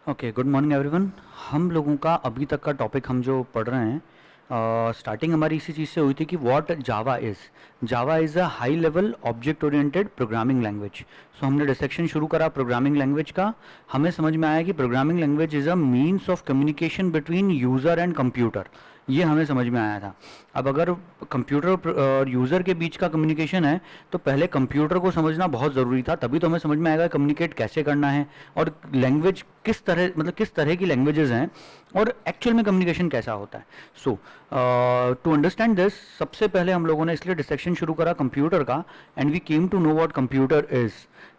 Okay, good morning everyone. हम लोगों का अभी तक का टॉपिक हम जो पढ़ रहे हैं, स्टार्टिंग हमारी इसी चीज़ से हुई थी कि what Java is a high level object oriented programming language. So हमने डिसेक्शन शुरू करा प्रोग्रामिंग लैंग्वेज का। हमें समझ में आया कि programming language is a means of communication between user and computer. ये हमें समझ में आया था। अब अगर कंप्यूटर और यूज़र के बीच का कम्युनिकेशन है तो पहले कंप्यूटर को समझना बहुत ज़रूरी था, तभी तो हमें समझ में आएगा कम्युनिकेट कैसे करना है और लैंग्वेज किस तरह, मतलब किस तरह की लैंग्वेजेस हैं और एक्चुअल में कम्युनिकेशन कैसा होता है। सो टू अंडरस्टैंड दिस, सबसे पहले हम लोगों ने इसलिए डिसेक्शन शुरू करा कंप्यूटर का, and we came to know what computer is.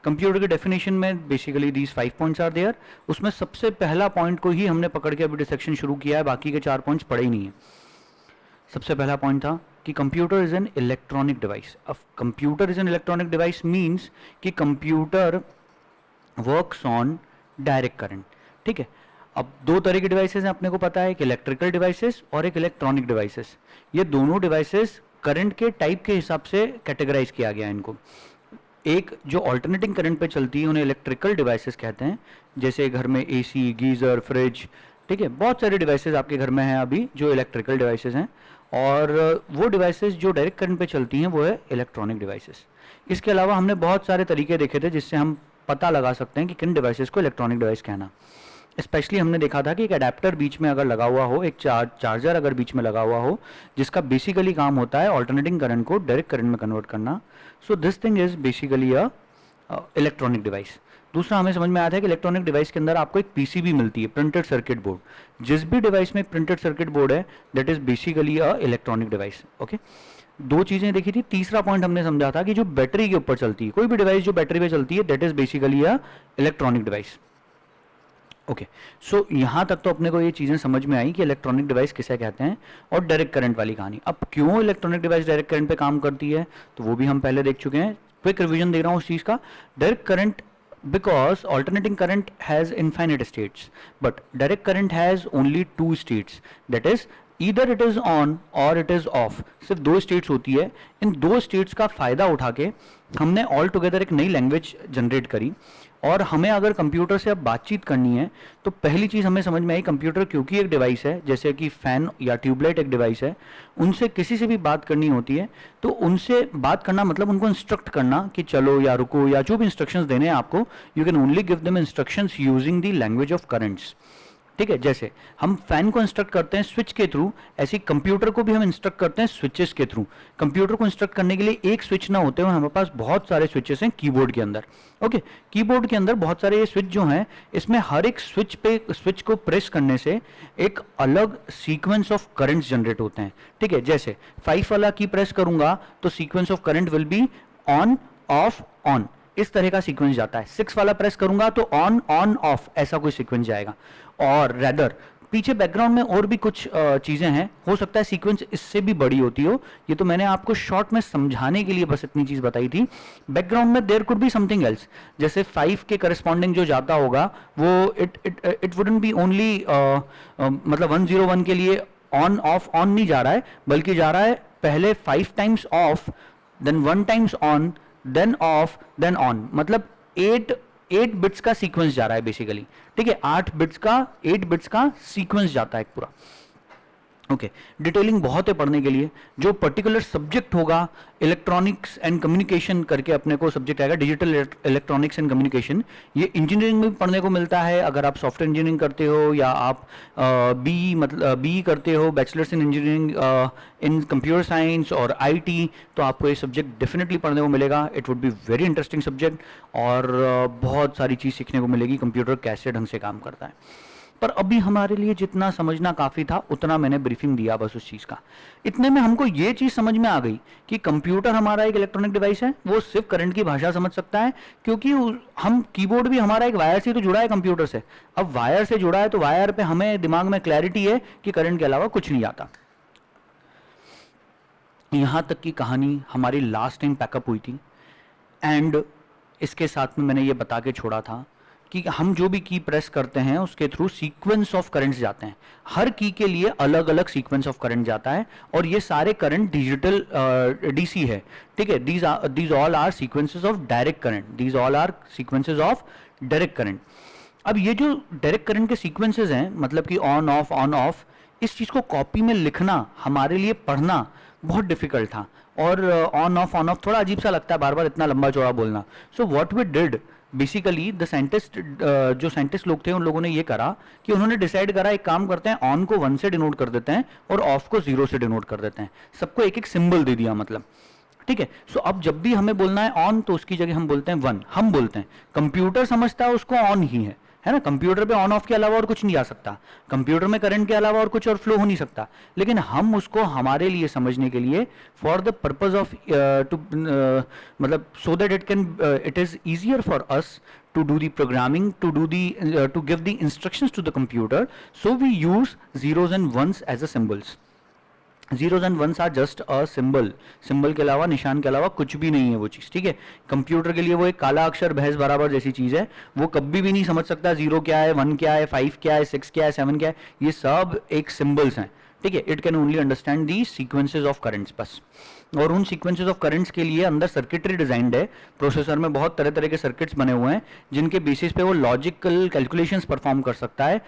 Computer के डेफिनेशन में basically these 5 points are there. उसमें सबसे पहला पॉइंट को ही हमने पकड़ के अभी डिसेक्शन शुरू किया है, बाकी के 4 पॉइंट्स पढ़े ही नहीं है। सबसे पहला पॉइंट था कि computer is an electronic device. अब computer is an electronic device means कि computer works on direct current. ठीक है। अब दो तरह के डिवाइसेस हैं, अपने को पता है, एक इलेक्ट्रिकल डिवाइसेस और एक इलेक्ट्रॉनिक डिवाइसेस। ये दोनों डिवाइसेस करंट के टाइप के हिसाब से कैटेगराइज किया गया है इनको। एक जो ऑल्टरनेटिंग करंट पे चलती है उन्हें इलेक्ट्रिकल डिवाइसेस कहते हैं, जैसे घर में एसी, गीज़र, फ्रिज। ठीक है, बहुत सारे डिवाइसेस आपके घर में हैं अभी जो इलेक्ट्रिकल डिवाइसेस हैं, और वो डिवाइसेस जो डायरेक्ट करंट पे चलती हैं वो है इलेक्ट्रॉनिक डिवाइसेस। इसके अलावा हमने बहुत सारे तरीके देखे थे जिससे हम पता लगा सकते हैं कि किन डिवाइसेस को इलेक्ट्रॉनिक डिवाइस कहना। स्पेशली हमने देखा था कि एक अडेप्टर बीच में अगर लगा हुआ हो, एक चार्जर अगर बीच में लगा हुआ हो, जिसका बेसिकली काम होता है ऑल्टरनेटिंग करंट को डायरेक्ट करंट में कन्वर्ट करना। So this thing is basically a electronic device. दूसरा हमें समझ में आया था कि इलेक्ट्रॉनिक डिवाइस के अंदर आपको एक पीसीबी मिलती है, प्रिंटेड सर्किट बोर्ड। जिस भी डिवाइस में प्रिंटेड सर्किट बोर्ड है that is basically a electronic device. Okay, दो चीजें देखी थी। तीसरा पॉइंट हमने समझा था कि जो बैटरी के ऊपर चलती है, कोई भी डिवाइस जो बैटरी पे चलती है that is basically a electronic device. Okay, so यहाँ तक तो अपने को ये चीज़ें समझ में आई कि इलेक्ट्रॉनिक डिवाइस किसे कहते हैं और डायरेक्ट करंट वाली कहानी। अब क्यों इलेक्ट्रॉनिक डिवाइस डायरेक्ट करंट पे काम करती है तो वो भी हम पहले देख चुके हैं। क्विक रिवीजन दे रहा हूँ उस चीज़ का। Direct current because alternating current has infinite states but direct current has only two states, that is either it is on or it is off। सिर्फ दो states होती है। इन दो states का फ़ायदा उठा के हमने ऑल टुगेदर एक नई लैंग्वेज जनरेट करी। और हमें अगर कंप्यूटर से अब बातचीत करनी है तो पहली चीज़ हमें समझ में आई, कंप्यूटर क्योंकि एक डिवाइस है, जैसे कि फ़ैन या ट्यूबलाइट एक डिवाइस है, उनसे किसी से भी बात करनी होती है तो उनसे बात करना मतलब उनको इंस्ट्रक्ट करना कि चलो या रुको या जो भी इंस्ट्रक्शंस देने हैं आपको, you can only give them instructions using the language of currents. ठीक है, जैसे हम फैन को इंस्ट्रक्ट करते हैं स्विच के थ्रू, ऐसे कंप्यूटर को भी हम इंस्ट्रक्ट करते हैं स्विचेस के थ्रू। कंप्यूटर को इंस्ट्रक्ट करने के लिए एक स्विच ना होते हुए हमारे पास बहुत सारे स्विचेस हैं कीबोर्ड के अंदर। ओके, कीबोर्ड के अंदर बहुत सारे ये स्विच जो हैं, इसमें हर एक स्विच को प्रेस करने से एक अलग सीक्वेंस ऑफ करंट्स जनरेट होते हैं। ठीक है, जैसे 5 वाला की प्रेस करूंगा तो sequence of current will be on off on, इस तरह का सीक्वेंस जाता है। 6 वाला प्रेस करूंगा तो ऑन ऑन ऑफ, ऐसा कोई सीक्वेंस जाएगा। और रैदर पीछे बैकग्राउंड में और भी कुछ चीजें हैं, हो सकता है सीक्वेंस इससे भी बड़ी होती हो। ये तो मैंने आपको शॉर्ट में समझाने के लिए बस इतनी चीज बताई थी। बैकग्राउंड में there could be something else, जैसे 5 के करस्पॉन्डिंग जो जाता होगा वो इट वुडंट बी ओनली, मतलब 101 के लिए ऑन ऑफ ऑन नहीं जा रहा है, बल्कि जा रहा है पहले 5 times off, then 1 times on, then off, then on. मतलब 8 बिट्स का सीक्वेंस जा रहा है बेसिकली। ठीक है, 8 बिट्स का सीक्वेंस जाता है एक पूरा। ओके, डिटेलिंग बहुत है पढ़ने के लिए। जो पर्टिकुलर सब्जेक्ट होगा, इलेक्ट्रॉनिक्स एंड कम्युनिकेशन करके अपने को सब्जेक्ट आएगा, डिजिटल इलेक्ट्रॉनिक्स एंड कम्युनिकेशन। ये इंजीनियरिंग में भी पढ़ने को मिलता है। अगर आप सॉफ्टवेयर इंजीनियरिंग करते हो या आप बी करते हो, bachelors in engineering in computer science और आईटी, तो आपको ये सब्जेक्ट डेफिनेटली पढ़ने को मिलेगा। It would be very interesting subject, और बहुत सारी चीज़ सीखने को मिलेगी कंप्यूटर कैसे ढंग से काम करता है। पर अभी हमारे लिए जितना समझना काफ़ी था उतना मैंने ब्रीफिंग दिया बस उस चीज़ का। इतने में हमको ये चीज़ समझ में आ गई कि कंप्यूटर हमारा एक इलेक्ट्रॉनिक डिवाइस है, वो सिर्फ करंट की भाषा समझ सकता है, क्योंकि हम कीबोर्ड भी हमारा एक वायर से तो जुड़ा है कंप्यूटर से। अब वायर से जुड़ा है तो वायर पे हमें दिमाग में क्लैरिटी है कि करंट के अलावा कुछ नहीं आता। यहाँ तक की कहानी हमारी लास्ट टाइम पैकअप हुई थी, एंड इसके साथ में मैंने ये बता के छोड़ा था कि हम जो भी की प्रेस करते हैं उसके थ्रू सीक्वेंस ऑफ करंट्स जाते हैं। हर की के लिए अलग अलग सीक्वेंस ऑफ करंट जाता है, और ये सारे करंट डिजिटल डीसी है। ठीक है, these all are sequences of direct current, these all are sequences of direct current. अब ये जो डायरेक्ट करंट के सीक्वेंसेस हैं, मतलब कि ऑन ऑफ, इस चीज़ को कॉपी में लिखना हमारे लिए पढ़ना बहुत डिफिकल्ट था, और ऑन ऑफ थोड़ा अजीब सा लगता है बार बार इतना लंबा चौड़ा बोलना. So what we did basically, the scientist, जो साइंटिस्ट लोग थे उन लोगों ने ये करा कि उन्होंने डिसाइड करा एक काम करते हैं, ऑन को 1 से डिनोट कर देते हैं और ऑफ को 0 से डिनोट कर देते हैं, सबको एक एक सिंबल दे दिया मतलब. ठीक है. सो अब जब भी हमें बोलना है ऑन तो उसकी जगह हम बोलते हैं 1, हम बोलते हैं. कंप्यूटर समझता है उसको ऑन ही है ना. कंप्यूटर पे ऑन ऑफ के अलावा और कुछ नहीं आ सकता, कंप्यूटर में करंट के अलावा और कुछ और फ्लो हो नहीं सकता. लेकिन हम उसको हमारे लिए समझने के लिए, for the purpose of to, मतलब so that it is easier for us to do the programming, to give the instructions to the computer, so we use zeros and ones as a symbols. Zeros and ones are just a symbol, symbol के अलावा, निशान के अलावा कुछ भी नहीं है वो चीज़. ठीक है. कंप्यूटर के लिए वो एक काला अक्षर भैंस बराबर जैसी चीज़ है, वो कभी भी नहीं समझ सकता जीरो क्या है, 1 क्या है, 5 क्या है, 6 क्या है, 7 क्या है, ये सब एक सिंबल्स हैं. ठीक है. It can only understand the sequences of currents बस. और उन सीक्वेंसेज ऑफ करंट्स के लिए अंदर सर्किटरी डिजाइंड है, प्रोसेसर में बहुत तरह तरह के सर्किट्स बने हुए हैं जिनके बेसिस पे वो लॉजिकल कैलकुलेशंस परफॉर्म कर सकता है.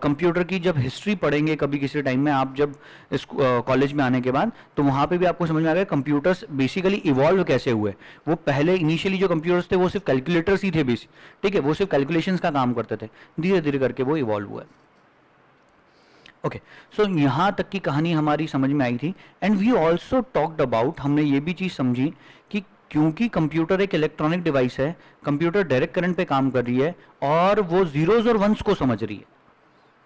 कंप्यूटर की जब हिस्ट्री पढ़ेंगे कभी किसी टाइम में आप, जब इस कॉलेज में आने के बाद, तो वहाँ पे भी आपको समझ में आ गया कंप्यूटर्स बेसिकली इवॉल्व कैसे हुए. वो पहले इनिशियली जो कंप्यूटर्स थे वो सिर्फ कैलकुलेटर्स ही थे बेसिक. ठीक है. वो सिर्फ कैलकुलेशंस का काम करते थे, धीरे धीरे करके वो इवॉल्व हुआ. ओके. सो यहाँ तक की कहानी हमारी समझ में आई थी. And we also talked about, हमने ये भी चीज़ समझी कि क्योंकि कंप्यूटर एक इलेक्ट्रॉनिक डिवाइस है, कंप्यूटर डायरेक्ट करंट पे काम कर रही है और वो जीरोज और वंस को समझ रही है.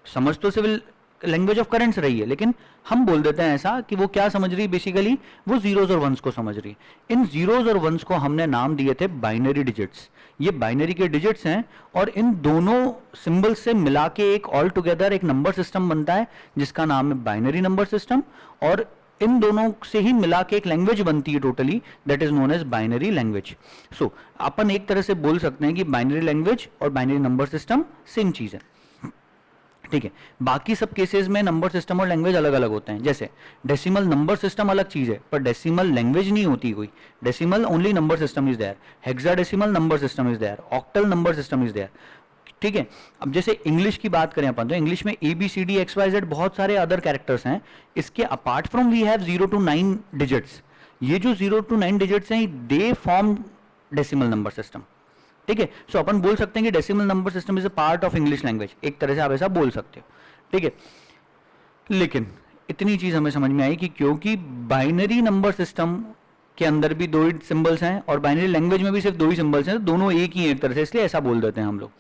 समझ तो सिविल लैंग्वेज ऑफ करंट्स रही है, लेकिन हम बोल देते हैं ऐसा कि वो क्या समझ रही है, बेसिकली वो जीरोज और वंस को समझ रही है. इन जीरोज और वंस को हमने नाम दिए थे बाइनरी डिजिट्स. ये बाइनरी के डिजिट्स हैं और इन दोनों सिंबल से मिला के एक ऑल टुगेदर एक नंबर सिस्टम बनता है जिसका नाम है बाइनरी नंबर सिस्टम. और इन दोनों से ही मिला के एक लैंग्वेज बनती है totally, that is known as binary language. So अपन एक तरह से बोल सकते हैं कि बाइनरी लैंग्वेज और बाइनरी नंबर सिस्टम सेम चीज है. ठीक है. बाकी सब केसेस में नंबर सिस्टम और लैंग्वेज अलग अलग होते हैं. जैसे डेसिमल नंबर सिस्टम अलग चीज है, पर डेसिमल लैंग्वेज नहीं होती कोई. Decimal only number system is there, hexadecimal number system is there, octal number system is there. ठीक है. अब जैसे इंग्लिश की बात करें अपन, तो इंग्लिश में A B C D X Y Z बहुत सारे अदर कैरेक्टर्स हैं. इसके apart from we have 0 to 9 digits. ये जो 0 to 9 डिजिट्स हैं they form decimal number system. ठीक है. सो अपन बोल सकते हैं कि decimal number system is a part of English language, एक तरह से आप ऐसा बोल सकते हो. ठीक है. लेकिन इतनी चीज हमें समझ में आई कि क्योंकि बाइनरी नंबर सिस्टम के अंदर भी दो ही सिंबल्स हैं और बाइनरी लैंग्वेज में भी सिर्फ दो ही सिंबल्स हैं, तो दोनों एक ही हैं एक तरह से, इसलिए ऐसा बोल देते हैं हम लोग.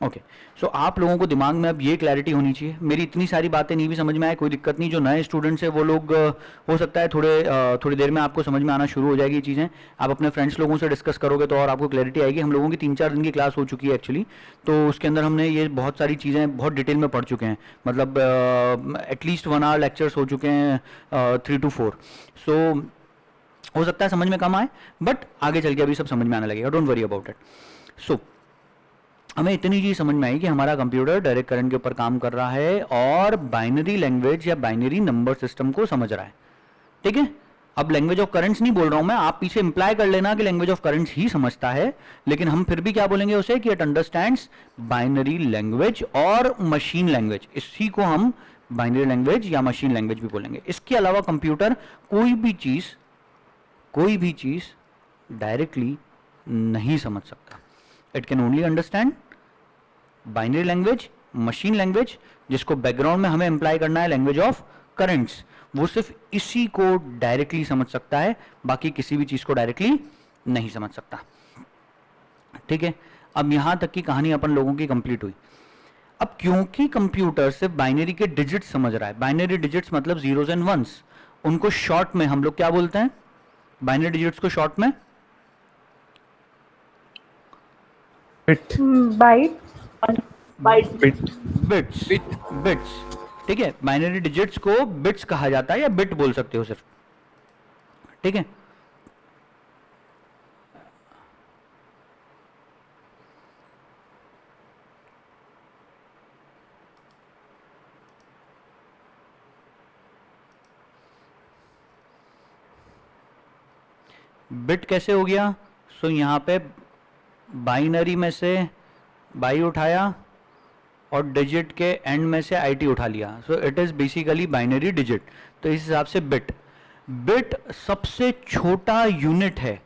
ओके. सो आप लोगों को दिमाग में अब ये क्लैरिटी होनी चाहिए. मेरी इतनी सारी बातें नहीं भी समझ में आए कोई दिक्कत नहीं. जो नए स्टूडेंट्स हैं वो लोग हो सकता है थोड़ी देर में आपको समझ में आना शुरू हो जाएगी ये चीज़ें. आप अपने फ्रेंड्स लोगों से डिस्कस करोगे तो और आपको क्लैरिटी आएगी. हम लोगों की 3-4 दिन की क्लास हो चुकी है एक्चुअली, तो उसके अंदर हमने ये बहुत सारी चीज़ें बहुत डिटेल में पढ़ चुके हैं. मतलब एटलीस्ट 1 hour लेक्चर्स हो चुके हैं, 3 to 4. सो हो सकता है समझ में कम आए, बट आगे चल के अभी सब समझ में आने लगेगा. Don't worry about it. So हमें इतनी चीज समझ में आई कि हमारा कंप्यूटर डायरेक्ट करंट के ऊपर काम कर रहा है और बाइनरी लैंग्वेज या बाइनरी नंबर सिस्टम को समझ रहा है. ठीक है. अब लैंग्वेज ऑफ करंट्स नहीं बोल रहा हूं मैं, आप पीछे इंप्लाई कर लेना कि लैंग्वेज ऑफ करंट्स ही समझता है, लेकिन हम फिर भी क्या बोलेंगे उसे कि इट अंडरस्टैंड्स बाइनरी लैंग्वेज और मशीन लैंग्वेज. इसी को हम बाइनरी लैंग्वेज या मशीन लैंग्वेज भी बोलेंगे. इसके अलावा कंप्यूटर कोई भी चीज डायरेक्टली नहीं समझ सकता. It can only understand binary language, machine language, जिसको बैकग्राउंड में हमें इंप्लाई करना है लैंग्वेज ऑफ करंट्स. वो सिर्फ इसी को डायरेक्टली समझ सकता है, बाकी किसी भी चीज को डायरेक्टली नहीं समझ सकता. ठीक है. अब यहां तक की कहानी अपन लोगों की कंप्लीट हुई. अब क्योंकि कंप्यूटर सिर्फ बाइनरी के डिजिट्स समझ रहा है, बाइनरी डिजिट्स मतलब जीरोज एंड वंस, उनको शॉर्ट में हम लोग क्या बोलते हैं? बाइनरी डिजिट्स को शॉर्ट में बिट, बाइट, बिट्स. ठीक है. बाइनरी डिजिट्स को बिट्स कहा जाता है या बिट बोल सकते हो सिर्फ. ठीक है. बिट कैसे हो गया? सो यहां पे बाइनरी में से बाई उठाया और डिजिट के एंड में से IT उठा लिया, so it is basically binary digit. तो इस हिसाब से बिट सबसे छोटा यूनिट है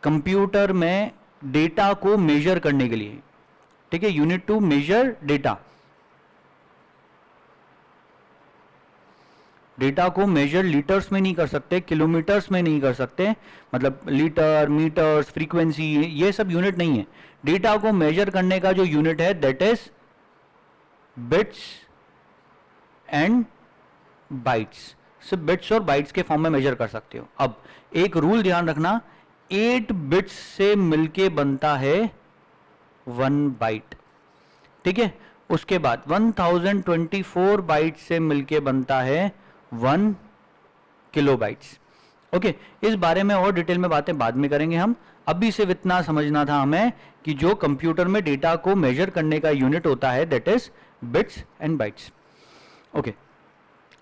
कंप्यूटर में डेटा को मेजर करने के लिए, ठीक है, unit two measure data. Data को मेजर लीटर्स में नहीं कर सकते, किलोमीटर्स में नहीं कर सकते, मतलब लीटर, मीटर्स, फ्रीक्वेंसी, ये सब यूनिट नहीं है। डेटा को मेजर करने का जो यूनिट है that is bits and bytes. सिर्फ बिट्स और बाइट्स के फॉर्म में मेजर कर सकते हो। अब एक रूल ध्यान रखना, 8 बिट्स से मिलके बनता है 1 बाइट, ठीक है। उसके बाद 1024 बाइट से मिलके बनता है 1 किलोबाइट्स। ओके, इस बारे में और डिटेल में बातें बाद में करेंगे हम। अभी सिर्फ इतना समझना था हमें कि जो कंप्यूटर में डेटा को मेजर करने का यूनिट होता है that is bits and bytes. Okay,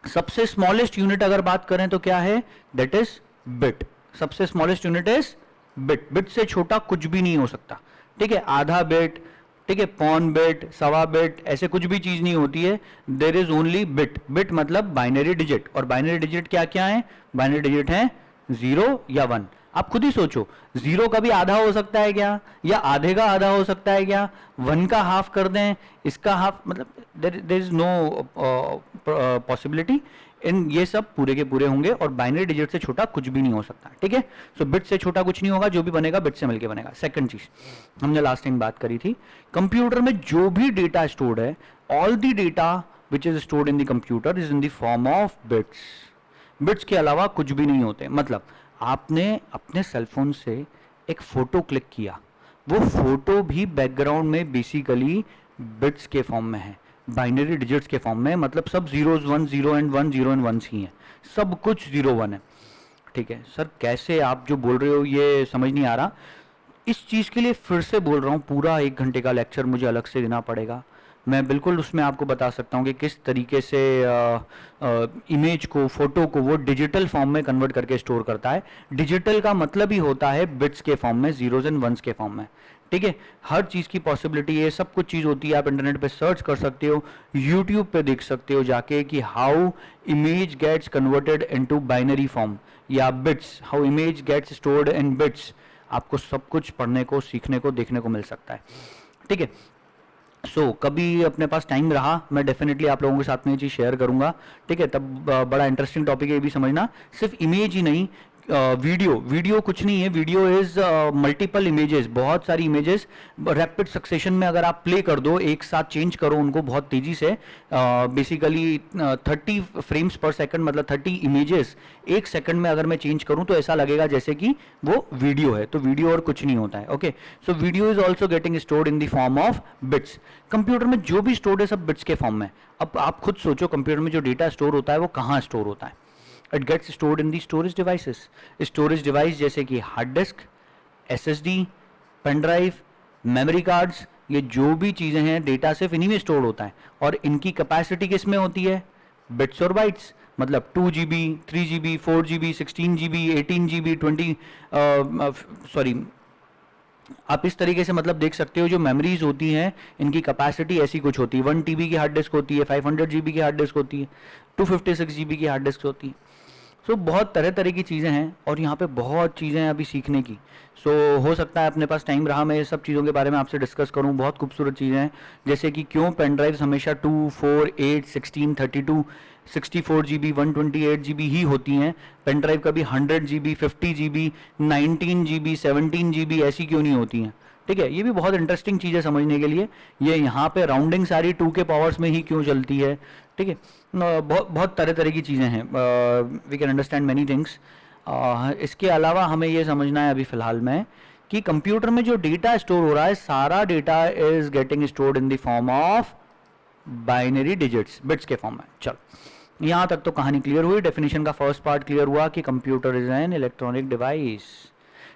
सबसे स्मॉलेस्ट यूनिट अगर बात करें तो क्या है, दैट इज बिट। सबसे smallest unit is bit. Bit से छोटा कुछ भी नहीं हो सकता, ठीक है। आधा बिट, ठीक है, पौन बिट, सवा बिट, ऐसे कुछ भी चीज नहीं होती है। There is only bit. Bit मतलब बाइनरी डिजिट, और बाइनरी डिजिट क्या क्या है, बाइनरी डिजिट है 0 या 1। आप खुद ही सोचो, 0 का भी आधा हो सकता है क्या, या आधे का आधा हो सकता है क्या, 1 का हाफ कर दें, इसका हाफ, मतलब there is no possibility in, ये सब पूरे के पूरे होंगे, और बाइनरी डिजिट से छोटा कुछ भी नहीं हो सकता, ठीक है। सो बिट से छोटा कुछ नहीं होगा, जो भी बनेगा बिट से मिलके बनेगा। सेकंड चीज हमने लास्ट टाइम बात करी थी, कंप्यूटर में जो भी डेटा स्टोर्ड है, all the data which is stored in the computer is in the form of bits. Bits के अलावा कुछ भी नहीं होते। मतलब आपने अपने सेलफोन से एक फोटो क्लिक किया, वो फोटो भी बैकग्राउंड में बेसिकली बिट्स के फॉर्म में है, बाइनरी डिजिट्स के फॉर्म में, मतलब सब जीरोज 1 0 एंड 1 0 एंड 1 ही है, सब कुछ 0 1 है, ठीक है। सर कैसे आप जो बोल रहे हो ये समझ नहीं आ रहा। इस चीज़ के लिए फिर से बोल रहा हूँ, पूरा 1 घंटे का लेक्चर मुझे अलग से देना पड़ेगा। मैं बिल्कुल उसमें आपको बता सकता हूँ कि किस तरीके से इमेज को, फोटो को वो डिजिटल फॉर्म में कन्वर्ट करके स्टोर करता है। डिजिटल का मतलब ही होता है बिट्स के फॉर्म में, जीरोज एंड वंस के फॉर्म में, ठीक है। हर चीज़ की पॉसिबिलिटी है, सब कुछ चीज़ होती है। आप इंटरनेट पे सर्च कर सकते हो, यूट्यूब पे देख सकते हो जाके कि how image gets converted into binary form या bits, how image gets stored in bits. आपको सब कुछ पढ़ने को, सीखने को, देखने को मिल सकता है, ठीक है। सो कभी अपने पास टाइम रहा, मैं डेफिनेटली आप लोगों के साथ में ये चीज़ शेयर करूंगा, ठीक है। तब बड़ा इंटरेस्टिंग टॉपिक है, ये भी समझना। सिर्फ इमेज ही नहीं, वीडियो कुछ नहीं है। वीडियो इज मल्टीपल इमेजेस, बहुत सारी इमेजेस रैपिड सक्सेशन में अगर आप प्ले कर दो, एक साथ चेंज करो उनको बहुत तेजी से, बेसिकली 30 फ्रेम्स पर सेकंड, मतलब 30 इमेजेस 1 सेकंड में अगर मैं चेंज करूं तो ऐसा लगेगा जैसे कि वो वीडियो है। तो वीडियो और कुछ नहीं होता है, okay. So video is also getting stored in the form of bits. Computer में जो भी स्टोर्ड है सब बिट्स के फॉर्म में। अब आप खुद सोचो, कंप्यूटर में जो डेटा स्टोर होता है वो कहाँ स्टोर होता है। It gets stored in the storage devices. Storage device जैसे कि hard disk, SSD, pen drive, memory cards, ये जो भी चीज़ें हैं डेटा सिर्फ इन्हीं में स्टोर होता है। और इनकी कैपेसिटी किस में होती है, बिट्स और बाइट्स। मतलब 2 GB, 3 GB, 4 GB, 16 GB, 18 GB, 20 sorry, आप इस तरीके से मतलब देख सकते हो जो मेमोरीज होती हैं इनकी कैपेसिटी ऐसी कुछ होती है। 1 TB की हार्ड डिस्क होती है, 500 GB की हार्ड डिस्क होती है, 256 GB की हार्ड डिस्क होती है। सो बहुत तरह तरह की चीज़ें हैं, और यहाँ पे बहुत चीज़ें हैं अभी सीखने की। सो हो सकता है अपने पास टाइम रहा मैं ये सब चीज़ों के बारे में आपसे डिस्कस करूँ। बहुत खूबसूरत चीज़ें हैं, जैसे कि क्यों पेन ड्राइव्स हमेशा 2, 4, 8, 16, 32, 64 GB, 128 GB ही होती हैं। पेन ड्राइव कभी 100 GB, 50 GB, 19 GB, 17 GB ऐसी क्यों नहीं होती हैं, ठीक है। ये भी बहुत इंटरेस्टिंग चीज़ है समझने के लिए। ये यहाँ पे राउंडिंग सारी 2 के पावर्स में ही क्यों चलती है, ठीक है। बहुत बहुत तरह तरह की चीज़ें हैं, we can understand many things. इसके अलावा हमें ये समझना है अभी फ़िलहाल में कि कंप्यूटर में जो डेटा स्टोर हो रहा है, सारा data is getting stored in the form of binary digits, bits के फॉर्म में। चल, यहाँ तक तो कहानी क्लियर हुई। डेफिनेशन का फर्स्ट पार्ट क्लियर हुआ कि computer is an electronic device.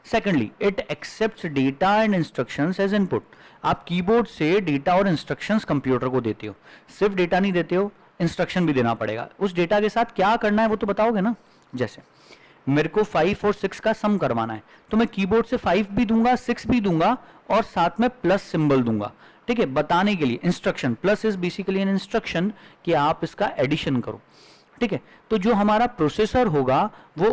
Secondly, it accepts data and instructions as input. आप कीबोर्ड से डेटा और इंस्ट्रक्शंस कंप्यूटर को देते हो, सिर्फ डेटा नहीं देते हो, इंस्ट्रक्शन भी देना पड़ेगा। उस डेटा के साथ क्या करना है वो तो बताओगे ना। जैसे मेरे को 5 और 6 का सम करवाना है, तो मैं कीबोर्ड से 5 भी दूंगा, 6 भी दूंगा, और साथ में प्लस सिंबल दूंगा। ठीक है, बताने के लिए instruction, plus is basically an instruction कि आप इसका एडिशन करो, ठीक है। तो जो हमारा प्रोसेसर होगा वो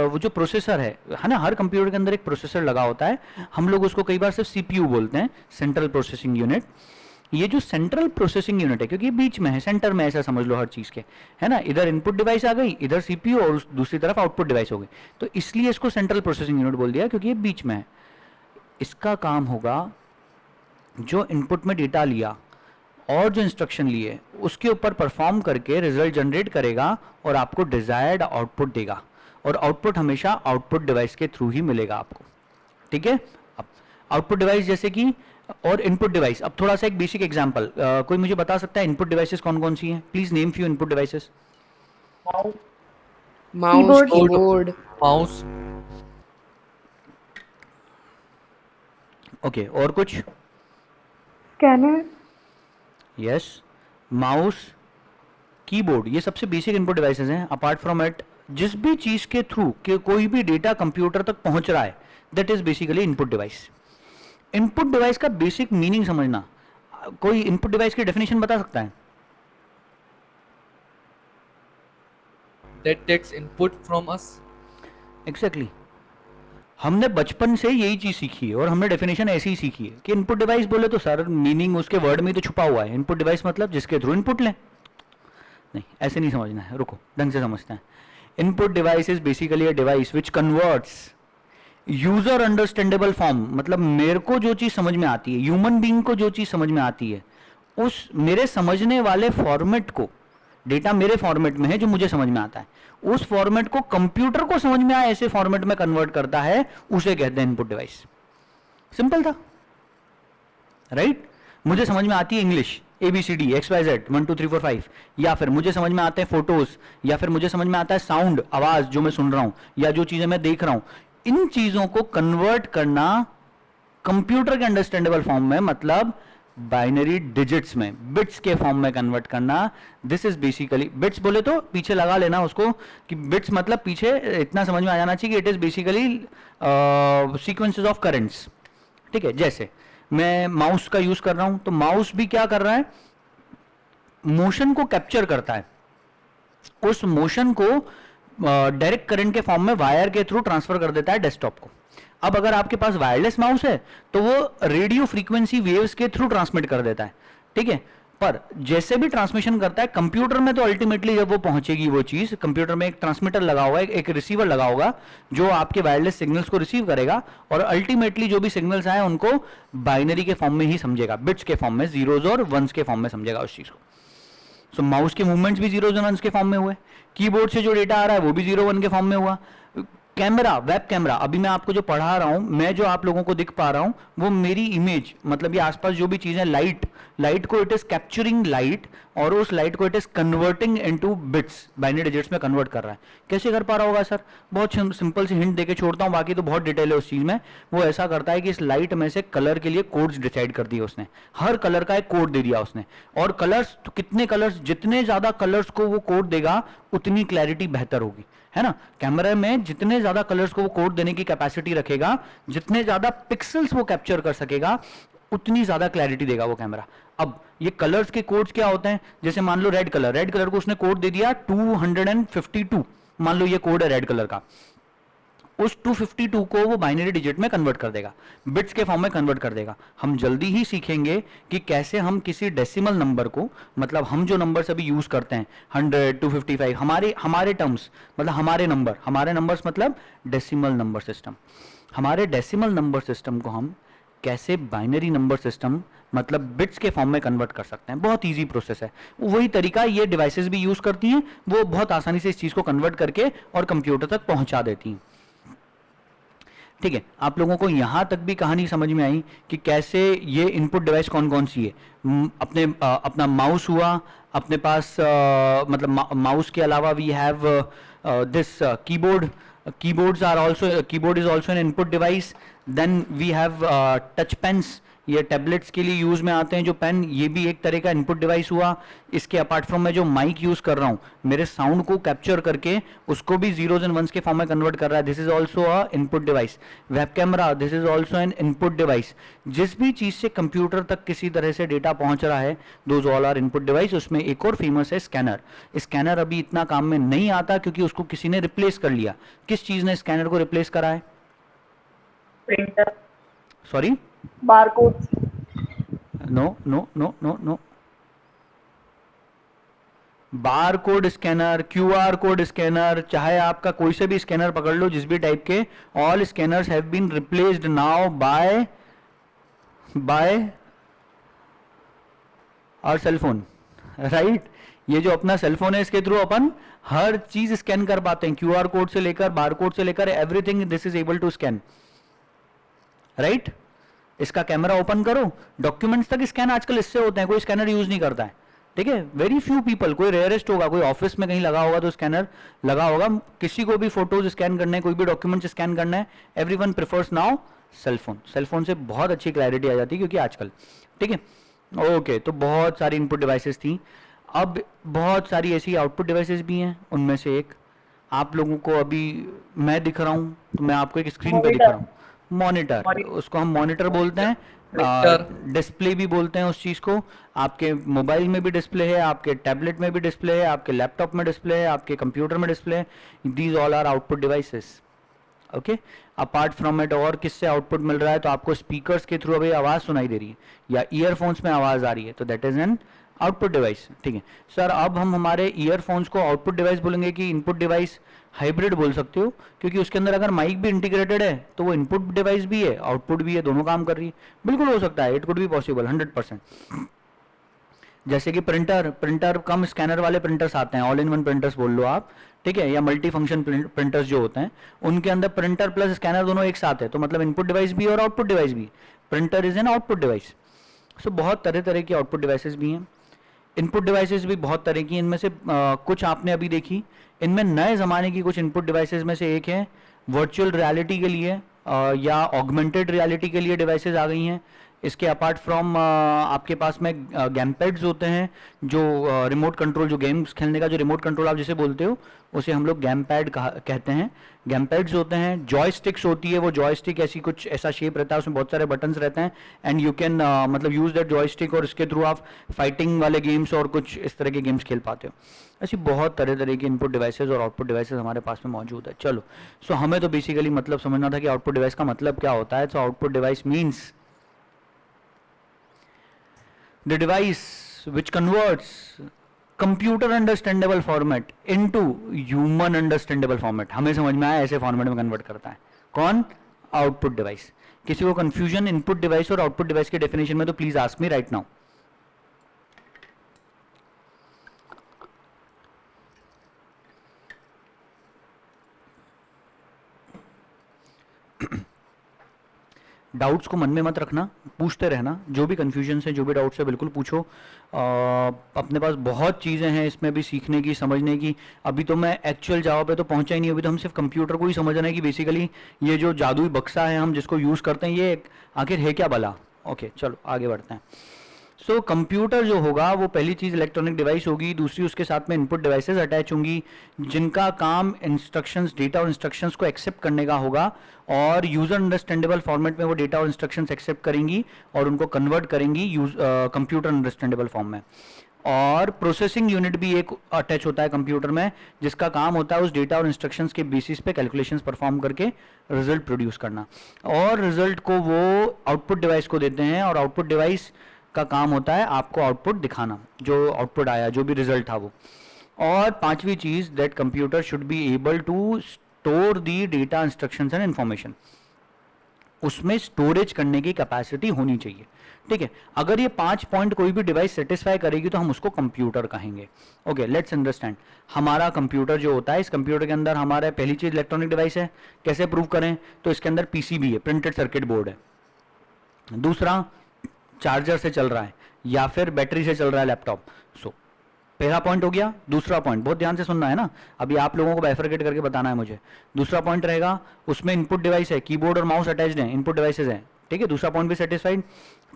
वो जो प्रोसेसर है ना, हर कंप्यूटर के अंदर एक प्रोसेसर लगा होता है, हम लोग उसको कई बार सिर्फ सीपीयू बोलते हैं, सेंट्रल प्रोसेसिंग यूनिट। ये जो सेंट्रल प्रोसेसिंग यूनिट है, क्योंकि ये बीच में है, सेंटर में, ऐसा समझ लो हर चीज के, है ना, इधर इनपुट डिवाइस आ गई, इधर सीपीयू, और दूसरी तरफ आउटपुट डिवाइस हो गई, तो इसलिए इसको सेंट्रल प्रोसेसिंग यूनिट बोल दिया क्योंकि ये बीच में है। इसका काम होगा जो इनपुट में डेटा लिया और जो इंस्ट्रक्शन लिए उसके ऊपर परफॉर्म करके रिजल्ट जनरेट करेगा और आपको डिजायर्ड आउटपुट देगा, और आउटपुट हमेशा आउटपुट डिवाइस के थ्रू ही मिलेगा आपको, ठीक है। अब आउटपुट डिवाइस जैसे कि, और इनपुट डिवाइस, अब थोड़ा सा एक बेसिक एग्जांपल, कोई मुझे बता सकता है इनपुट डिवाइसेस कौन कौन सी हैं? Please name few input devices. Mouse, Keyboard. Keyboard, Mouse. Okay, और कुछ? Scanner. यस, माउस, कीबोर्ड, ये सबसे बेसिक इनपुट डिवाइसेस हैं। अपार्ट फ्रॉम इट, जिस भी चीज के थ्रू के कोई भी डेटा कंप्यूटर तक पहुंच रहा है, that is basically input device. Input device का बेसिक मीनिंग समझना, कोई इनपुट डिवाइस की डेफिनेशन बता सकता है? That takes input from us. Exactly हमने बचपन से यही चीज सीखी है और हमने डेफिनेशन ऐसी ही सीखी है कि इनपुट डिवाइस बोले तो सर मीनिंग उसके वर्ड में ही तो छुपा हुआ है, इनपुट डिवाइस मतलब जिसके थ्रू इनपुट लें। नहीं, ऐसे नहीं समझना है, रुको ढंग से समझते हैं। Input device is basically a device which converts user understandable form, मतलब मेरे को जो चीज समझ में आती है, ह्यूमन बीइंग को जो चीज समझ में आती है, उस मेरे समझने वाले फॉर्मेट को, डेटा मेरे फॉर्मेट में है जो मुझे समझ में आता है, उस फॉर्मेट को कंप्यूटर को समझ में आए ऐसे फॉर्मेट में कन्वर्ट करता है, उसे कहते हैं इनपुट डिवाइस। सिंपल था, राइट? मुझे समझ में आती है इंग्लिश, ABCD XYZ 1 2 3 4 5, या फिर मुझे समझ में आते हैं फोटोज, या फिर मुझे समझ में आता है साउंड, आवाज जो मैं सुन रहा हूं, या जो चीजें मैं देख रहा हूं, इन चीजों को कन्वर्ट करना कंप्यूटर के अंडरस्टैंडेबल फॉर्म में, मतलब बाइनरी डिजिट्स में, बिट्स के फॉर्म में कन्वर्ट करना, दिस इज बेसिकली, बिट्स बोले तो पीछे लगा लेना उसको कि बिट्स मतलब पीछे इतना समझ में आ जाना चाहिए कि it is basically sequences of currents, ठीक है। जैसे मैं माउस का यूज कर रहा हूं, तो माउस भी क्या कर रहा है, मोशन को कैप्चर करता है, उस मोशन को डायरेक्ट करंट के फॉर्म में वायर के थ्रू ट्रांसफर कर देता है डेस्कटॉप को। अब अगर आपके पास वायरलेस माउस है तो वो रेडियो फ्रीक्वेंसी वेव्स के थ्रू ट्रांसमिट कर देता है, ठीक है। पर जैसे भी ट्रांसमिशन करता है कंप्यूटर में, तो अल्टीमेटली जब वो पहुंचेगी वो चीज, कंप्यूटर में एक ट्रांसमीटर लगा हुआ है, एक रिसीवर लगा होगा जो आपके वायरलेस सिग्नल्स को रिसीव करेगा, और अल्टीमेटली जो भी सिग्नल्स आए उनको बाइनरी के फॉर्म में ही समझेगा, बिट्स के फॉर्म में, जीरोज और वंस के फॉर्म में समझेगा उस चीज को। सो माउस के मूवमेंट्स भी जीरोज और वंस के फॉर्म में हुए, कीबोर्ड से जो डेटा आ रहा है वो भी 0 1 के फॉर्म में हुआ। कैमरा, वेब कैमरा, अभी मैं आपको जो पढ़ा रहा हूं, मैं जो आप लोगों को दिख पा रहा हूं, वो मेरी इमेज, मतलब ये आसपास जो भी चीजें, लाइट को इट इज कैप्चरिंग लाइट, और उस लाइट को it is converting into bits, binary digits में कन्वर्ट कर रहा है। कैसे कर पा रहा होगा सर? बहुत सिंपल सी हिंट देके छोड़ता हूं, बाकी तो बहुत डिटेल है उस चीज में। वो ऐसा करता है कि इस लाइट में से कलर के लिए कोड्स डिसाइड कर दिए उसने, हर कलर का एक कोड दे दिया उसने, और कलर्स तो कितने कलर्स, जितने ज्यादा कलर्स को वो कोड देगा उतनी क्लैरिटी बेहतर होगी, है ना। कैमरा में जितने ज्यादा कलर्स को वो कोड देने की कैपेसिटी रखेगा, जितने ज्यादा पिक्सल्स वो कैप्चर कर सकेगा, उतनी ज्यादा क्लैरिटी देगा वो कैमरा। अब ये कलर्स के कोड्स क्या होते हैं, जैसे मान लो रेड कलर को उसने कोड दे दिया 252, मान लो ये कोड है रेड कलर का, उस 252 को वो बाइनरी डिजिट में कन्वर्ट कर देगा, बिट्स के फॉर्म में कन्वर्ट कर देगा। हम जल्दी ही सीखेंगे कि कैसे हम किसी डेसिमल नंबर को, मतलब हम जो नंबर्स अभी यूज करते हैं 100 255, हमारे टर्म्स, मतलब हमारे नंबर्स मतलब डेसिमल नंबर सिस्टम, हमारे डेसिमल नंबर सिस्टम को हम कैसे बाइनरी नंबर सिस्टम, मतलब बिट्स के फॉर्म में कन्वर्ट कर सकते हैं। बहुत इजी प्रोसेस है, वही तरीका ये डिवाइसेस भी यूज करती हैं, वो बहुत आसानी से इस चीज को कन्वर्ट करके और कंप्यूटर तक पहुंचा देती हैं, ठीक है। आप लोगों को यहां तक भी कहानी समझ में आई कि कैसे ये इनपुट डिवाइस कौन कौन सी है। अपना माउस हुआ, अपने पास मतलब माउस के अलावा we have this keyboard, keyboard is also an input device. Then we have touch pens, ये टैबलेट्स के लिए यूज में आते हैं जो पेन, ये भी एक तरह का इनपुट डिवाइस हुआ। इसके अपार्ट फ्रॉम मैं जो माइक यूज कर रहा हूँ मेरे साउंड को कैप्चर करके उसको भी जीरोज एंड वंस के फॉर्म में कन्वर्ट कर रहा है, this is also a input device. Web camera, this is also an input device. जिस भी चीज से कंप्यूटर तक किसी तरह से डेटा पहुंच रहा है, those all are input device. उसमें एक और फेमस है स्कैनर। स्कैनर अभी इतना काम में नहीं आता क्योंकि उसको किसी ने रिप्लेस कर लिया। किस चीज ने स्कैनर को रिप्लेस करा है? Printer, sorry, barcode, no no no no no. Bar code scanner, QR code scanner, चाहे आपका कोई से भी स्कैनर पकड़ लो जिस भी टाइप के, all scanners have been replaced now by और सेलफोन, राइट। ये जो अपना सेलफोन है इसके थ्रू अपन हर चीज स्कैन कर पाते हैं, क्यूआर कोड से लेकर बार कोड से लेकर everything this is able to scan, right. इसका कैमरा ओपन करो, डॉक्यूमेंट्स तक स्कैन आजकल इससे होते हैं, कोई स्कैनर यूज नहीं करता है, ठीक है। वेरी फ्यू पीपल, कोई रेयरेस्ट होगा, कोई ऑफिस में कहीं लगा होगा तो स्कैनर लगा होगा। किसी को भी फोटोज स्कैन करना है, कोई भी डॉक्यूमेंट स्कैन करना है, everyone prefers now cellphone. Cellphone से बहुत अच्छी क्लैरिटी आ जाती है क्योंकि आजकल, ठीक है। ओके, तो बहुत सारी इनपुट डिवाइसेस थी। अब बहुत सारी ऐसी आउटपुट डिवाइसेस भी हैं। उनमें से एक आप लोगों को अभी मैं दिख रहा हूं, तो मैं आपको एक स्क्रीन पे दिख रहा हूं, मॉनिटर। उसको हम मॉनिटर बोलते हैं, Printer. डिस्प्ले भी बोलते हैं उस चीज को। आपके मोबाइल में भी डिस्प्ले है, आपके टैबलेट में भी डिस्प्ले है, आपके लैपटॉप में डिस्प्ले है, आपके कंप्यूटर में डिस्प्ले है। These all are output devices, okay. Apart from it और किससे आउटपुट मिल रहा है? तो आपको स्पीकर्स के थ्रू अभी आवाज सुनाई दे रही है या ईयरफोन्स में आवाज आ रही है, तो that is an output device, ठीक है। सर अब हम हमारे ईयरफोन्स को आउटपुट डिवाइस बोलेंगे कि इनपुट डिवाइस? हाइब्रिड बोल सकते हो, क्योंकि उसके अंदर अगर माइक भी इंटीग्रेटेड है तो वो इनपुट डिवाइस भी है, आउटपुट भी है, दोनों काम कर रही है। बिल्कुल हो सकता है, इट कुड बी पॉसिबल 100%। जैसे कि प्रिंटर कम स्कैनर वाले प्रिंटर्स आते हैं, ऑल इन वन प्रिंटर्स बोल लो आप, ठीक है, या मल्टी फंक्शन प्रिंटर्स जो होते हैं, उनके अंदर प्रिंटर प्लस स्कैनर दोनों एक साथ है, तो मतलब इनपुट डिवाइस भी और आउटपुट डिवाइस भी। Printer is an output device. So बहुत तरह तरह की आउटपुट डिवाइसेस भी हैं। इनपुट डिवाइसेस भी बहुत तरह की, इनमें से कुछ आपने अभी देखी। इनमें नए ज़माने की कुछ इनपुट डिवाइसेस में से एक है वर्चुअल रियलिटी के लिए या ऑगमेंटेड रियलिटी के लिए डिवाइसेस आ गई हैं। इसके अपार्ट फ्रॉम आपके पास में गेम पैड्स होते हैं, जो रिमोट कंट्रोल, जो गेम्स खेलने का जो रिमोट कंट्रोल आप जिसे बोलते हो उसे हम लोग गेम पैड कहते हैं। गेम पैड्स होते हैं, जॉयस्टिक्स होती है, वो जॉयस्टिक ऐसी कुछ ऐसा शेप रहता है, उसमें बहुत सारे बटन्स रहते हैं एंड यू कैन मतलब यूज दैट जॉयस्टिक, और इसके थ्रू आप फाइटिंग वाले गेम्स और कुछ इस तरह के गेम्स खेल पाते हो। ऐसी बहुत तरह तरह की इनपुट डिवाइसेस और आउटपुट डिवाइसेस हमारे पास में मौजूद है। चलो, सो हमें तो बेसिकली मतलब समझना था कि आउटपुट डिवाइस का मतलब क्या होता है। So output device means the device which converts computer understandable format into human understandable format। हमें समझ में आया, ऐसे फॉर्मेट में कन्वर्ट करता है कौन? Output device. किसी को कंफ्यूजन इनपुट डिवाइस और आउटपुट डिवाइस के डेफिनेशन में तो please ask me right now. Doubts को मन में मत रखना, पूछते रहना, जो भी कन्फ्यूजन है, जो भी डाउट्स है, बिल्कुल पूछो। अपने पास बहुत चीज़ें हैं इसमें भी सीखने की, समझने की। अभी तो मैं एक्चुअल जवाब पे तो पहुंचा ही नहीं, अभी तो हम सिर्फ कंप्यूटर को ही समझ रहे हैं कि बेसिकली ये जो जादुई बक्सा है हम जिसको यूज़ करते हैं, ये आखिर है क्या भला। ओके, चलो आगे बढ़ते हैं। सो कंप्यूटर जो होगा वो पहली चीज़ इलेक्ट्रॉनिक डिवाइस होगी, दूसरी उसके साथ में इनपुट डिवाइसेस अटैच होंगी जिनका काम इंस्ट्रक्शंस, डेटा और इंस्ट्रक्शंस को एक्सेप्ट करने का होगा, और यूजर अंडरस्टैंडेबल फॉर्मेट में वो डेटा और इंस्ट्रक्शंस एक्सेप्ट करेंगी और उनको कन्वर्ट करेंगी कंप्यूटर अंडरस्टैंडेबल फॉर्म में। और प्रोसेसिंग यूनिट भी एक अटैच होता है कंप्यूटर में, जिसका काम होता है उस डेटा और इंस्ट्रक्शंस के बेसिस पे कैलकुलेशंस परफॉर्म करके रिजल्ट प्रोड्यूस करना, और रिजल्ट को वो आउटपुट डिवाइस को देते हैं, और आउटपुट डिवाइस का काम होता है आपको आउटपुट दिखाना, जो आउटपुट आया, जो भी रिजल्ट था वो। और पांचवी चीज, that computer should be able to store the data, instructions and information. उसमें स्टोरेज करने की कैपेसिटी होनी चाहिए, ठीक है। अगर ये 5 पॉइंट कोई भी डिवाइस सेटिस्फाई करेगी तो हम उसको कंप्यूटर कहेंगे। Okay, let's understand. हमारा कंप्यूटर जो होता है, इस कंप्यूटर के अंदर हमारा पहली चीज इलेक्ट्रॉनिक डिवाइस है। कैसे प्रूव करें? तो इसके अंदर पीसीबी है, प्रिंटेड सर्किट बोर्ड है। दूसरा, चार्जर से चल रहा है या फिर बैटरी से चल रहा है लैपटॉप। सो पहला पॉइंट हो गया। दूसरा पॉइंट बहुत ध्यान से सुनना है ना, अभी आप लोगों को बाइफरकेट करके बताना है मुझे। दूसरा पॉइंट रहेगा, उसमें इनपुट डिवाइस है, कीबोर्ड और माउस अटैच्ड है, इनपुट डिवाइसेज है, ठीक है, दूसरा पॉइंट भी सेटिस्फाइड।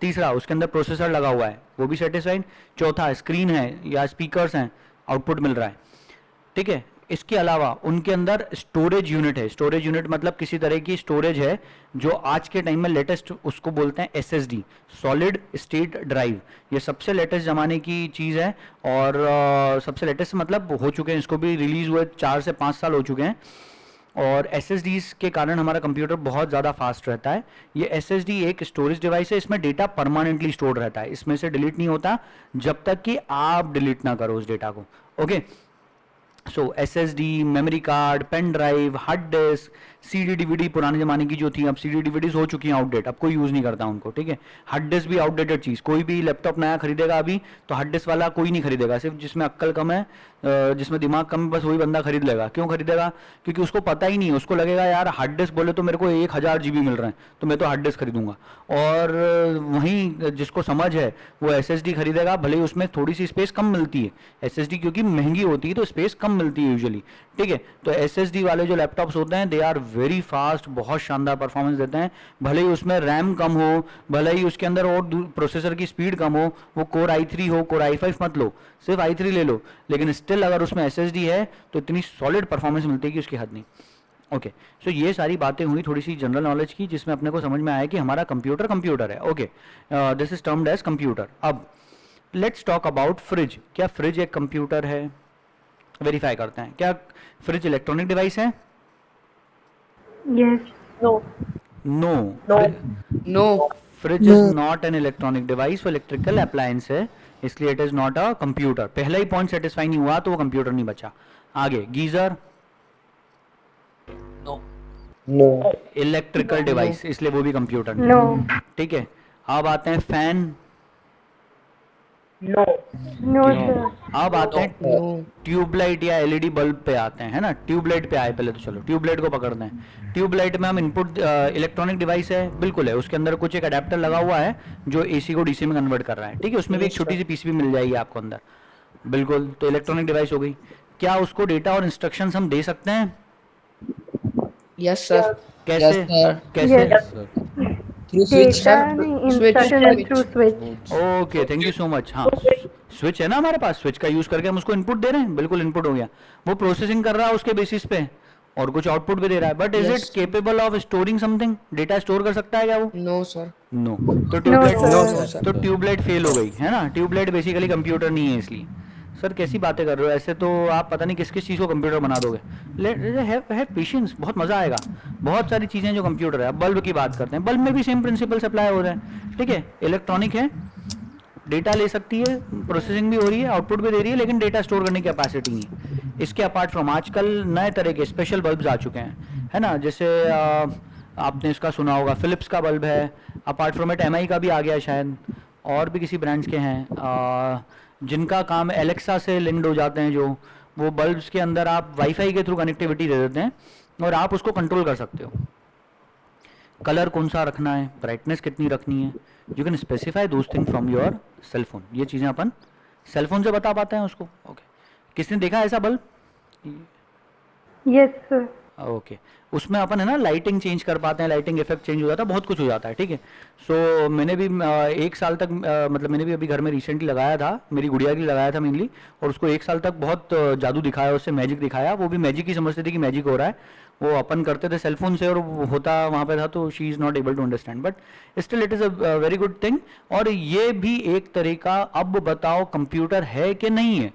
तीसरा, उसके अंदर प्रोसेसर लगा हुआ है, वो भी सेटिस्फाइड। चौथा, स्क्रीन है या स्पीकर्स हैं, आउटपुट मिल रहा है, ठीक है। इसके अलावा उनके अंदर स्टोरेज यूनिट है। स्टोरेज यूनिट मतलब किसी तरह की स्टोरेज है जो आज के टाइम में लेटेस्ट, उसको बोलते हैं एसएसडी, सॉलिड स्टेट ड्राइव। ये सबसे लेटेस्ट ज़माने की चीज़ है और सबसे लेटेस्ट मतलब हो चुके हैं, इसको भी रिलीज़ हुए 4 से 5 साल हो चुके हैं। और एस के कारण हमारा कंप्यूटर बहुत ज़्यादा फास्ट रहता है। ये एस एक स्टोरेज डिवाइस है, इसमें डेटा परमानेंटली स्टोर रहता है, इसमें से डिलीट नहीं होता जब तक कि आप डिलीट ना करो उस डेटा को। Okay, so SSD, memory card, pen drive, hard disk, CD DVD पुराने जमाने की जो थी, अब सीडी डीवीडीज हो चुकी हैं आउटडेट, अब कोई यूज़ नहीं करता उनको, ठीक है। हार्ड डिस्क भी आउटडेटेड चीज़, कोई भी लैपटॉप नया खरीदेगा अभी तो हार्ड डिस्क वाला कोई नहीं खरीदेगा, सिर्फ जिसमें अक्ल कम है, जिसमें दिमाग कम है, बस वही बंदा खरीद लेगा। क्यों खरीदेगा? क्योंकि उसको पता ही नहीं है, उसको लगेगा यार हार्ड डिस्क बोले तो मेरे को 1000 GB मिल रहे हैं तो मैं तो हार्ड डिस्क खरीदूंगा। और वहीं जिसको समझ है वो एसएसडी खरीदेगा, भले ही उसमें थोड़ी सी स्पेस कम मिलती है, एसएसडी क्योंकि महंगी होती है तो स्पेस कम मिलती है यूजुअली, ठीक है। तो एसएसडी वाले जो लैपटॉप्स होते हैं दे आर वेरी फास्ट, बहुत शानदार परफॉर्मेंस देते हैं, भले ही उसमें रैम कम हो, भले ही उसके अंदर और प्रोसेसर की स्पीड कम हो, वो कोर i3 हो, कोर i5 मत लो, सिर्फ i3 ले लो, लेकिन स्टिल अगर उसमें एसएसडी है तो इतनी सॉलिड परफॉर्मेंस मिलती है कि उसकी हद नहीं। ओके, सो ये सारी बातें हुई थोड़ी सी जनरल नॉलेज की, जिसमें अपने को समझ में आया कि हमारा कंप्यूटर कंप्यूटर है। Okay, this is termed as computer. अब लेट्स टॉक अबाउट फ्रिज। क्या फ्रिज एक कंप्यूटर है? वेरीफाई करते हैं, क्या फ्रिज इलेक्ट्रॉनिक डिवाइस है? Yes. No. No, No. No. Fridge is not an electronic device, वो इलेक्ट्रिकल अप्लायंस है, इसलिए it is not a computer. पहला ही पॉइंट सेटिस्फाई नहीं हुआ तो वो कंप्यूटर नहीं बचा। आगे, geyser No. No. Electrical device, इसलिए वो भी कंप्यूटर नहीं, No. ठीक है। अब आते हैं फैन। No. No, ठीक है। sir. अब आते हैं No. ट्यूबलाइट या एलईडी बल्ब पे आते हैं, है ना। ट्यूबलाइट पे आए पहले तो, चलो ट्यूबलाइट को पकड़ते हैं। ट्यूबलाइट में हम इनपुट, इलेक्ट्रॉनिक डिवाइस है, बिल्कुल है, उसके अंदर कुछ एक अडेप्टर लगा हुआ है जो एसी को डीसी में कन्वर्ट कर रहा है, ठीक है। उसमें भी एक छोटी सी पीसीबी मिल जाएगी आपको अंदर, बिल्कुल, तो इलेक्ट्रॉनिक डिवाइस हो गई। क्या उसको डेटा और इंस्ट्रक्शंस हम दे सकते हैं? Yes, sir. कैसे? Yes, sir. कैसे? Yes. Through switch. Data नहीं, instruction is through switch. Okay, thank you so much. हाँ, स्विच है ना हमारे पास, स्विच का यूज करके हम उसको इनपुट दे रहे हैं, बिल्कुल इनपुट हो गया, वो प्रोसेसिंग कर रहा है उसके बेसिस पे और कुछ आउटपुट भी दे रहा है। But is it capable of storing something? Data store कर सकता है क्या वो? No, sir. नो। तो No, ट्यूबलाइट, sir. तो ट्यूबलाइट फेल हो गई, है ना। ट्यूबलाइट बेसिकली कंप्यूटर नहीं है, इसलिए। सर कैसी बातें कर रहे हो, ऐसे तो आप पता नहीं किस किस चीज़ को कंप्यूटर बना दोगे। हैव पेशेंस, बहुत मज़ा आएगा। बहुत सारी चीज़ें जो कंप्यूटर है। अब बल्ब की बात करते हैं, बल्ब में भी सेम प्रिंसिपल अप्लाई हो रहा है, ठीक है। इलेक्ट्रॉनिक है, डेटा ले सकती है, प्रोसेसिंग भी हो रही है, आउटपुट भी दे रही है, लेकिन डेटा स्टोर करने की कैपेसिटी नहीं है। इसके अपार्ट फ्रॉम आजकल नए तरह के स्पेशल बल्ब्स आ चुके हैं, है ना। जैसे आपने इसका सुना होगा, फिलिप्स का बल्ब है, अपार्ट फ्रॉम इट एमआई का भी आ गया शायद, और भी किसी ब्रांड्स के हैं जिनका काम एलेक्सा से लिंक्ड हो जाते हैं, जो वो बल्ब्स के अंदर आप वाईफाई के थ्रू कनेक्टिविटी दे देते हैं और आप उसको कंट्रोल कर सकते हो। कलर कौन सा रखना है, ब्राइटनेस कितनी रखनी है, you can specify those thing from your cellphone. ये चीज़ें अपन सेल फोन से बता पाते हैं उसको। ओके, किसने देखा ऐसा बल्ब? Yes, sir. ओके, उसमें अपन है ना लाइटिंग चेंज कर पाते हैं, लाइटिंग इफेक्ट चेंज हो जाता है, बहुत कुछ हो जाता है, ठीक है। सो मैंने भी 1 साल तक, मतलब मैंने भी अभी घर में रिसेंटली लगाया था, मेरी गुड़िया के लिए लगाया था मेनली, और उसको 1 साल तक बहुत जादू दिखाया, उससे मैजिक दिखाया, वो भी मैजिक ही समझते थे कि मैजिक हो रहा है। वो अपन करते थे सेलफोन से और वो होता वहाँ पे था, तो she is not able to understand, but still it is a very good thing. और ये भी एक तरीका, अब बताओ कंप्यूटर है कि नहीं है?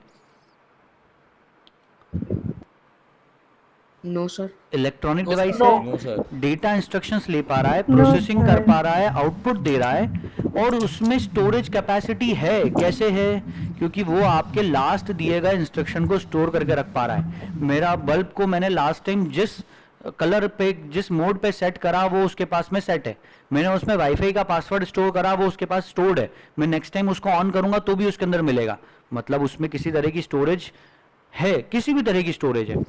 No, sir. Electronic No, device no. है, No, sir. डेटा इंस्ट्रक्शंस ले पा रहा है, No, प्रोसेसिंग कर sir. पा रहा है, आउटपुट दे रहा है, और उसमें स्टोरेज कैपेसिटी है। कैसे है? क्योंकि वो आपके लास्ट दिए गए इंस्ट्रक्शन को स्टोर करके रख पा रहा है। मेरा बल्ब को मैंने लास्ट टाइम जिस कलर पे, जिस मोड पे सेट करा, वो उसके पास में सेट है। मैंने उसमें वाईफाई का पासवर्ड स्टोर करा, वो उसके पास स्टोर्ड है। मैं नेक्स्ट टाइम उसको ऑन करूंगा तो भी उसके अंदर मिलेगा, मतलब उसमें किसी तरह की स्टोरेज है, किसी भी तरह की स्टोरेज है।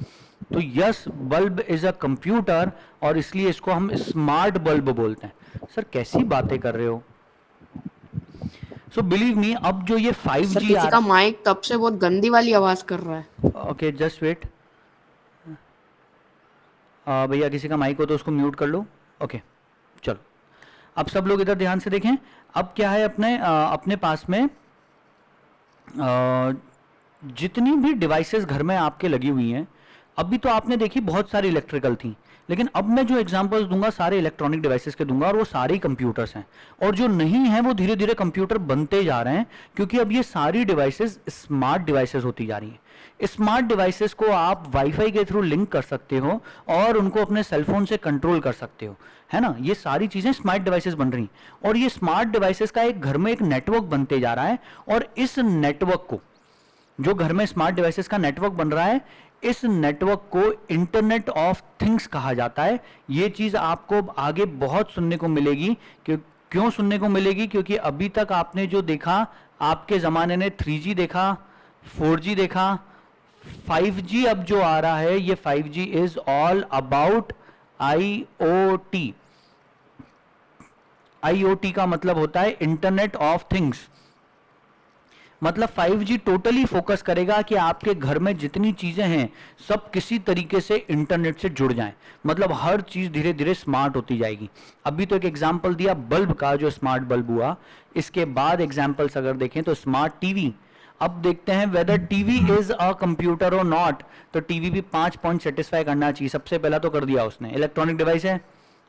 तो yes, bulb is a computer, और इसलिए इसको हम स्मार्ट बल्ब बोलते हैं। सर कैसी बातें कर रहे हो? सो बिलीव मी, अब जो ये सर 5G किसी आ का माइक तब से बहुत गंदी वाली आवाज कर रहा है। Okay, just wait. भैया किसी का माइक हो तो उसको म्यूट कर लो। ओके, चलो। अब सब लोग इधर ध्यान से देखें। अब क्या है अपने पास में जितनी भी डिवाइसेस घर में आपके लगी हुई हैं, अभी तो आपने देखी बहुत सारी इलेक्ट्रिकल थी, लेकिन अब मैं जो एग्जांपल्स दूंगा सारे इलेक्ट्रॉनिक डिवाइसेस के दूंगा, और वो सारे कंप्यूटर्स हैं, और जो नहीं हैं वो धीरे धीरे कंप्यूटर बनते जा रहे हैं, क्योंकि अब ये सारी डिवाइसेस स्मार्ट डिवाइसेस होती जा रही हैं। स्मार्ट डिवाइसेस को आप वाईफाई के थ्रू लिंक कर सकते हो और उनको अपने सेलफोन से कंट्रोल कर सकते हो, है ना। ये सारी चीजें स्मार्ट डिवाइसेस बन रही, और ये स्मार्ट डिवाइसेस का एक घर में एक नेटवर्क बनते जा रहा है, और इस नेटवर्क को, जो घर में स्मार्ट डिवाइसेस का नेटवर्क बन रहा है, इस नेटवर्क को इंटरनेट ऑफ थिंग्स कहा जाता है। ये चीज आपको आगे बहुत सुनने को मिलेगी। क्यों सुनने को मिलेगी? क्योंकि अभी तक आपने जो देखा, आपके जमाने ने 3G देखा, 4G देखा, 5G अब जो आ रहा है, ये 5G is all about IoT। IoT का मतलब होता है इंटरनेट ऑफ थिंग्स। मतलब 5G टोटली फोकस करेगा कि आपके घर में जितनी चीजें हैं सब किसी तरीके से इंटरनेट से जुड़ जाएं। मतलब हर चीज धीरे धीरे स्मार्ट होती जाएगी। अभी तो एक एग्जांपल दिया बल्ब का, जो स्मार्ट बल्ब हुआ। इसके बाद एग्जांपल्स अगर देखें तो स्मार्ट टीवी। अब देखते हैं whether TV is a computer और नॉट। तो टीवी भी 5 पॉइंट सेटिस्फाई करना चाहिए। सबसे पहला तो कर दिया उसने, इलेक्ट्रॉनिक डिवाइस है,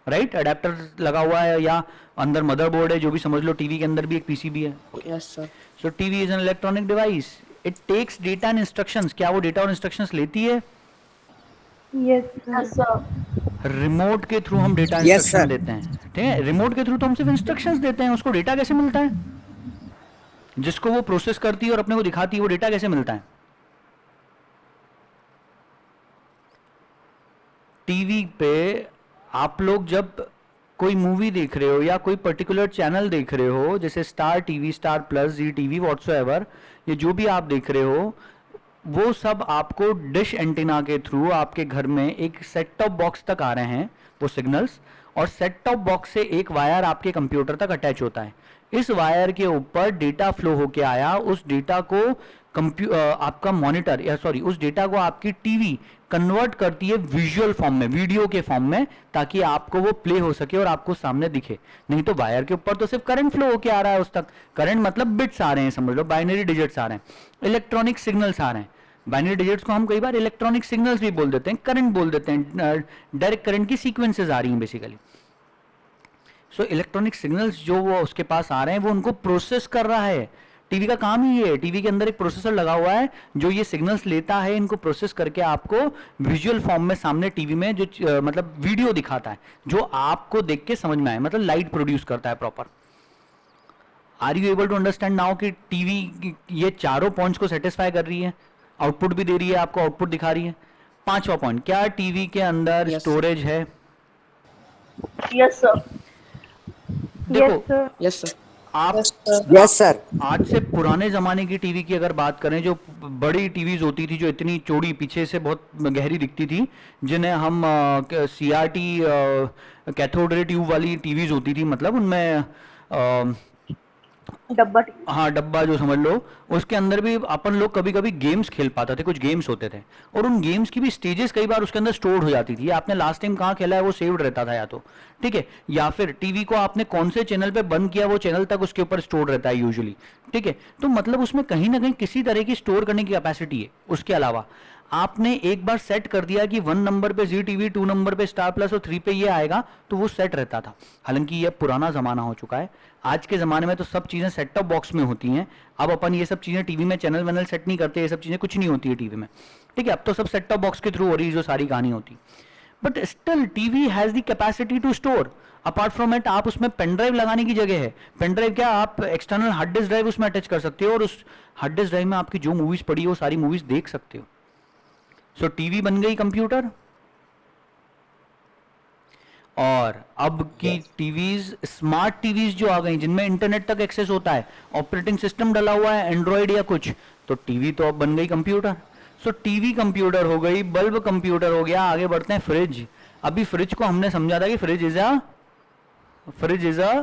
राइट, अडेप्टर लगा हुआ है या अंदर मदरबोर्ड है, जो भी समझ लो। टीवी के अंदर भी एक पीसीबी है। Yes, sir. So TV is an electronic device. It takes data and instructions. क्या वो डेटा और इंस्ट्रक्शंस लेती है? Yes, sir. रिमोट के थ्रू हम डेटा Yes, इंस्ट्रक्शन sir. देते हैं, ठीक है। रिमोट के थ्रू तो हम सिर्फ इंस्ट्रक्शंस देते हैं, उसको डेटा कैसे मिलता है? जिसको वो प्रोसेस करती है और अपने को दिखाती है, वो डेटा कैसे मिलता है? टीवी पे आप लोग जब कोई मूवी देख रहे हो या कोई पर्टिकुलर चैनल देख रहे हो, जैसे स्टार टीवी, स्टार प्लस, जी टीवी, व्हाट्सएवर, ये जो भी आप देख रहे हो, वो सब आपको डिश एंटीना के थ्रू आपके घर में एक सेट टॉप बॉक्स तक आ रहे हैं वो सिग्नल्स, और सेट टॉप बॉक्स से एक वायर आपके कंप्यूटर तक अटैच होता है। इस वायर के ऊपर डेटा फ्लो होके आया, उस डेटा को आपका मॉनिटर या सॉरी उस डेटा को आपकी टीवी कन्वर्ट करती है विजुअल फॉर्म में, वीडियो के फॉर्म में, ताकि आपको वो प्ले हो सके और आपको सामने दिखे। नहीं तो वायर के ऊपर तो सिर्फ करंट फ्लो होके आ रहा है उस तक। करंट मतलब बिट्स आ रहे हैं, समझ लो, बाइनरी डिजिट्स आ रहे हैं, इलेक्ट्रॉनिक सिग्नल्स आ रहे हैं। बाइनरी डिजिट्स को हम कई बार इलेक्ट्रॉनिक सिग्नल्स भी बोल देते हैं, करंट बोल देते हैं। डायरेक्ट करंट की सीक्वेंसेस आ रही हैं बेसिकली। सो इलेक्ट्रॉनिक सिग्नल्स जो वो उसके पास आ रहे हैं, वो उनको प्रोसेस कर रहा है। टीवी का काम ही है, टीवी के अंदर एक प्रोसेसर लगा हुआ है जो ये सिग्नल्स लेता है, इनको प्रोसेस करके आपको विजुअल फॉर्म में सामने टीवी में जो मतलब वीडियो दिखाता है, जो आपको देख के समझ में आए, मतलब लाइट प्रोड्यूस करता है proper. Are you able to understand now कि टीवी ये चारों पॉइंट्स को सेटिस्फाई कर रही है, आउटपुट भी दे रही है, आपको आउटपुट दिखा रही है। पांचवा पॉइंट, क्या टीवी के अंदर Yes, स्टोरेज है? Yes, sir. देखो, Yes, sir. Yes, sir. आप Yes, sir. आज से पुराने जमाने की टीवी की अगर बात करें, जो बड़ी टीवीज होती थी, जो इतनी चौड़ी पीछे से बहुत गहरी दिखती थी, जिन्हें हम CRT कैथोड रे ट्यूब वाली टीवीज होती थी, मतलब उनमें डब्बा हाँ डब्बा जो समझ लो, उसके अंदर भी अपन लोग कभी कभी गेम्स खेल पाते थे। कुछ गेम्स होते थे और उन गेम्स की भी स्टेजेस कई बार उसके अंदर स्टोर हो जाती थी। आपने लास्ट टाइम कहाँ खेला है वो सेव्ड रहता था या तो, ठीक है, या फिर टीवी को आपने कौन से चैनल पे बंद किया वो चैनल तक उसके ऊपर स्टोर रहता है यूजुअली, ठीक है। तो मतलब उसमें कहीं ना कहीं किसी तरह की स्टोर करने की कैपेसिटी है। उसके अलावा आपने एक बार सेट कर दिया कि 1 नंबर पे जी टीवी, 2 नंबर पे स्टार प्लस और 3 पे ये आएगा, तो वो सेट रहता था। हालांकि ये पुराना जमाना हो चुका है। आज के ज़माने में तो सब चीज़ें सेट टॉप बॉक्स में होती हैं। अब अपन ये सब चीज़ें टीवी में चैनल वैनल सेट नहीं करते, ये सब चीज़ें कुछ नहीं होती है टीवी में, ठीक है। अब तो सब सेट टॉप बॉक्स के थ्रू हो रही है जो सारी कहानी होती। But still TV has the capacity to store. Apart from it, आप उसमें पेन ड्राइव लगाने की जगह है। पेन ड्राइव क्या, आप एक्सटर्नल हार्ड डिस्क ड्राइव उसमें अटैच कर सकते हो और उस हार्ड डिस्क ड्राइव में आपकी जो मूवीज़ पड़ी है वो सारी मूवीज़ देख सकते हो। सो टीवी बन गई कंप्यूटर। और अब की टीवीज, स्मार्ट टीवीज जो आ गई जिनमें इंटरनेट तक एक्सेस होता है, ऑपरेटिंग सिस्टम डला हुआ है एंड्रॉइड या कुछ, तो टीवी तो अब बन गई कंप्यूटर। सो टीवी कंप्यूटर हो गई, बल्ब कंप्यूटर हो गया। आगे बढ़ते हैं फ्रिज। अभी फ्रिज को हमने समझा था कि fridge is a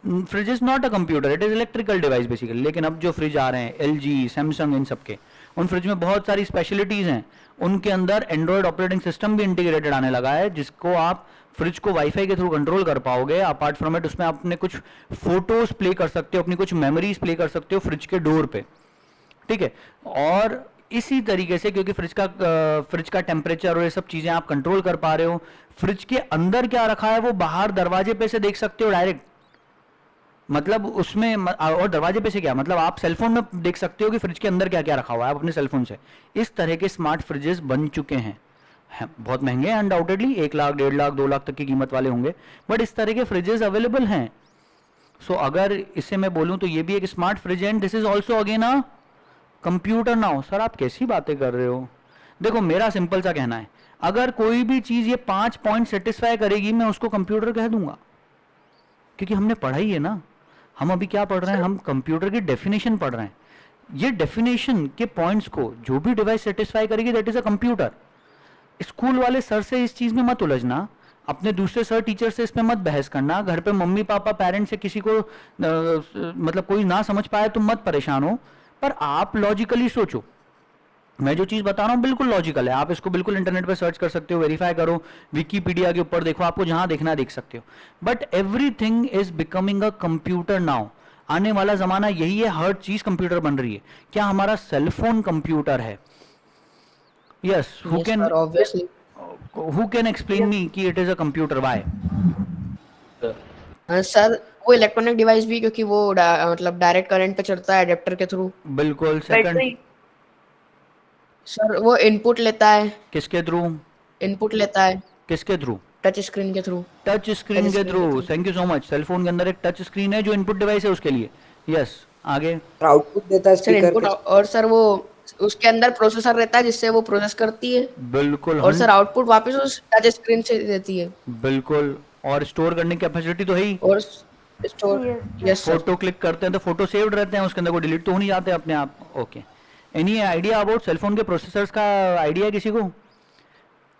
fridge is not a computer, it is electrical device basically. लेकिन अब जो फ्रिज आ रहे हैं एलजी, सैमसंग, इन सब के, उन फ्रिज में बहुत सारी स्पेशलिटीज हैं। उनके अंदर एंड्रॉयड ऑपरेटिंग सिस्टम भी इंटीग्रेटेड आने लगा है, जिसको आप फ्रिज को वाईफाई के थ्रू कंट्रोल कर पाओगे। अपार्ट फ्रॉम इट उसमें अपने कुछ फोटोज प्ले कर सकते हो, अपनी कुछ मेमोरीज प्ले कर सकते हो फ्रिज के डोर पे, ठीक है। और इसी तरीके से क्योंकि फ्रिज का टेम्परेचर और ये सब चीजें आप कंट्रोल कर पा रहे हो, फ्रिज के अंदर क्या रखा है वो बाहर दरवाजे पे से देख सकते हो डायरेक्ट। मतलब उसमें और दरवाजे पे से क्या, मतलब आप सेलफोन में देख सकते हो कि फ्रिज के अंदर क्या क्या रखा हुआ है आप अपने सेलफोन से। इस तरह के स्मार्ट फ्रिजेस बन चुके हैं, बहुत महंगे हैं अनडाउटेडली, 1 लाख, 1.5 लाख, 2 लाख तक की कीमत वाले होंगे, बट इस तरह के फ्रिजेस अवेलेबल हैं। सो अगर इसे मैं बोलूं तो ये भी एक स्मार्ट फ्रिज है, and this is also again a computer now. Sir आप कैसी बातें कर रहे हो? देखो मेरा सिंपल सा कहना है, अगर कोई भी चीज ये 5 पॉइंट सेटिस्फाई करेगी मैं उसको कंप्यूटर कह दूंगा, क्योंकि हमने पढ़ा ही है ना। हम अभी क्या पढ़ रहे हैं, हम कंप्यूटर की डेफिनेशन पढ़ रहे हैं। ये डेफिनेशन के पॉइंट्स को जो भी डिवाइस सेटिस्फाई करेगी that is a computer. School वाले सर से इस चीज में मत उलझना, अपने दूसरे सर टीचर से इसमें मत बहस करना, घर पे मम्मी पापा पेरेंट्स से किसी को मतलब कोई ना समझ पाए तो मत परेशान हो, पर आप लॉजिकली सोचो। मैं जो चीज बता रहा हूं बिल्कुल लॉजिकल है, आप इसको बिल्कुल इंटरनेट पे सर्च कर सकते हो, वेरीफाई करो, विकीपीडिया के ऊपर देखो, आपको जहां देखना है देख सकते हो। But everything is becoming a computer now. आने वाला जमाना यही है, हर चीज कंप्यूटर बन रही है। क्या हमारा सेलफोन कंप्यूटर है? यस, हु Yes, can sir, obviously. Explain me कि it is a computer, why? Sir वो इलेक्ट्रॉनिक डिवाइस भी, क्योंकि वो मतलब डायरेक्ट करंट पे चलता है अडेप्टर के थ्रू। बिल्कुल। Second, battery. सर वो इनपुट लेता है, किसके थ्रू? इनपुट लेता है किसके थ्रू? टच स्क्रीन के थ्रू। टच स्क्रीन के through. Thank you so much. Cellphone के अंदर एक टच स्क्रीन है जो इनपुट डिवाइस है उसके लिए। यस, आगे। आउटपुट देता है सर स्पीकर इनपुट, के। और सर वो उसके अंदर प्रोसेसर रहता है जिससे वो प्रोसेस करती है, बिल्कुल और सर आउटपुट वापस उस टच स्क्रीन से देती है। बिल्कुल। और स्टोर करने की कैपेसिटी तो है ही। और store. Yes, yes sir. Photo click करते हैं तो फोटो सेव्ड रहते हैं उसके अंदर, वो डिलीट तो हो नहीं जाते अपने आप। Okay, any idea about cellphone के प्रोसेसर्स का? आइडिया है किसी को?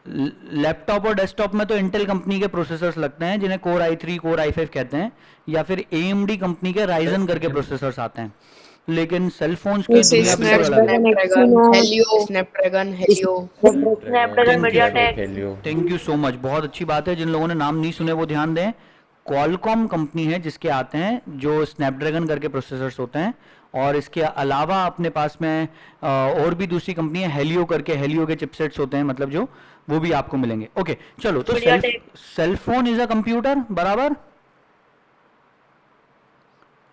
लैपटॉप और डेस्कटॉप में तो इंटेल कंपनी के प्रोसेसर्स लगते हैं जिन्हें कोर i3, कोर i5 कहते हैं, या फिर AMD कंपनी के राइजन करके प्रोसेसर्स आते हैं। लेकिन सेलफोन्स की जैसे दुनिया बिल्कुल अलग है। Snapdragon, Helio. Snapdragon, thank you, MediaTek. Thank you so much, बहुत अच्छी बात है। जिन लोगों ने नाम नहीं सुने वो ध्यान दें। क्वालकॉम कंपनी है जिसके आते हैं जो स्नैपड्रैगन करके प्रोसेसर्स होते हैं, और इसके अलावा अपने पास में और भी दूसरी कंपनी है हेलियो करके, हेलियो के चिपसेट्स होते हैं, मतलब जो वो भी आपको मिलेंगे। ओके चलो, तो MediaTek। Cellphone is a computer, बराबर?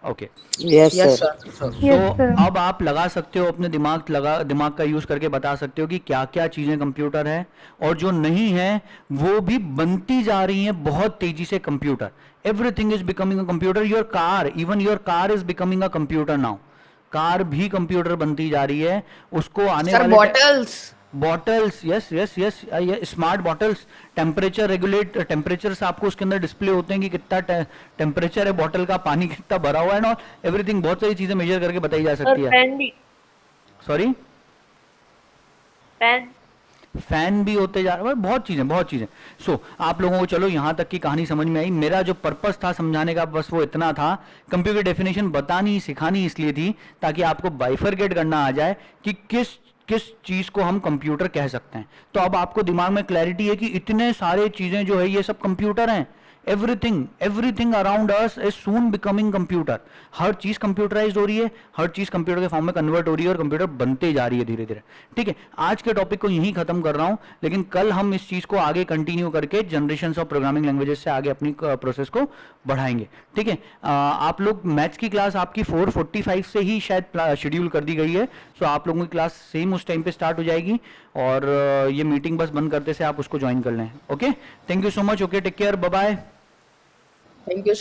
Okay. Yes yes sir. Sir. So अब आप लगा सकते हो अपने दिमाग का यूज करके बता सकते हो कि क्या क्या चीजें कंप्यूटर है, और जो नहीं है वो भी बनती जा रही हैं बहुत तेजी से computer. Everything is becoming a computer. Your car, even your car is becoming a computer now. Car भी कंप्यूटर बनती जा रही है। उसको आने सर वाले bottles. Bottles, yes yes yes, smart bottles, temperature regulate, temperatures आपको उसके अंदर डिस्प्ले होते हैं कि कितना टेम्परेचर है बॉटल का, पानी कितना भरा हुआ है ना, एवरीथिंग, बहुत सारी चीजें मेजर करके बताई जा सर सकती है। पेन भी। Sorry, pen. फैन भी होते जा रहे हैं, बहुत चीजें, बहुत चीजें। सो आप लोगों को चलो यहाँ तक की कहानी समझ में आई। मेरा जो पर्पस था समझाने का बस वो इतना था। कंप्यूटर डेफिनेशन बतानी सिखानी इसलिए थी ताकि आपको बाइफरकेट करना आ जाए कि किस किस चीज को हम कंप्यूटर कह सकते हैं। तो अब आपको दिमाग में क्लैरिटी है कि इतने सारे चीजें जो है ये सब कंप्यूटर हैं। Everything around us is soon becoming computer. हर चीज कंप्यूटराइज्ड हो रही है, हर चीज कंप्यूटर के फॉर्म में कन्वर्ट हो रही है, और कंप्यूटर बनते जा रही है धीरे धीरे। ठीक है, आज के टॉपिक को यहीं खत्म कर रहा हूं, लेकिन कल हम इस चीज को आगे कंटिन्यू करके जनरेशंस ऑफ प्रोग्रामिंग लैंग्वेजेस से आगे अपनी प्रोसेस को बढ़ाएंगे। ठीक है, आप लोग मैथ्स की क्लास आपकी 4:45 से ही शायद शेड्यूल कर दी गई है। सो आप लोगों की क्लास सेम उस टाइम पे स्टार्ट हो जाएगी, और ये मीटिंग बस बंद करते से आप उसको ज्वाइन कर लें। Okay, thank you so much. Okay, take care, bye bye. Thank you.